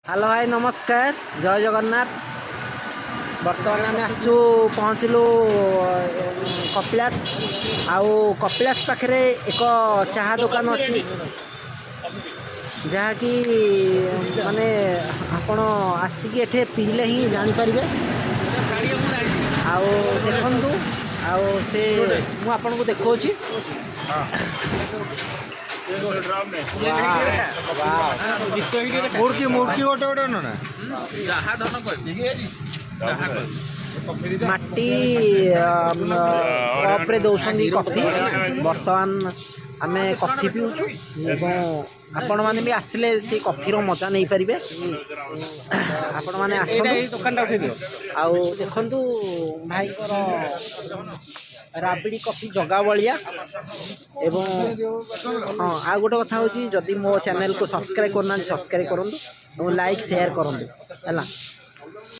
Hello भाई नमस्कार जय जगन्नाथ। बर्तमान आम आसु पहुँचलु कपिलास आउ कपिलास पाखे एक चाहा दुकान अच्छी जहाँकि माने आपण आसिक एठे पीले ही जानीपर आउ देखु आउ से मु आपन को देखौछि मुर्की मुर्की गोटे गोटे ना माटी कप्रे दौरान कफी बर्तमान आम कफी पीऊँ आपण मैंने भी आसले से कफीर मजा नहीं पारे आपण मैंने दुकान आउ देखु भाई राबिड़ी कफी जगा बलिया एवं हाँ आ गोटे कथा हूँ जदि मो चैनल को सब्सक्राइब करना सब्सक्राइब करूँ और लाइक शेयर करूँ है।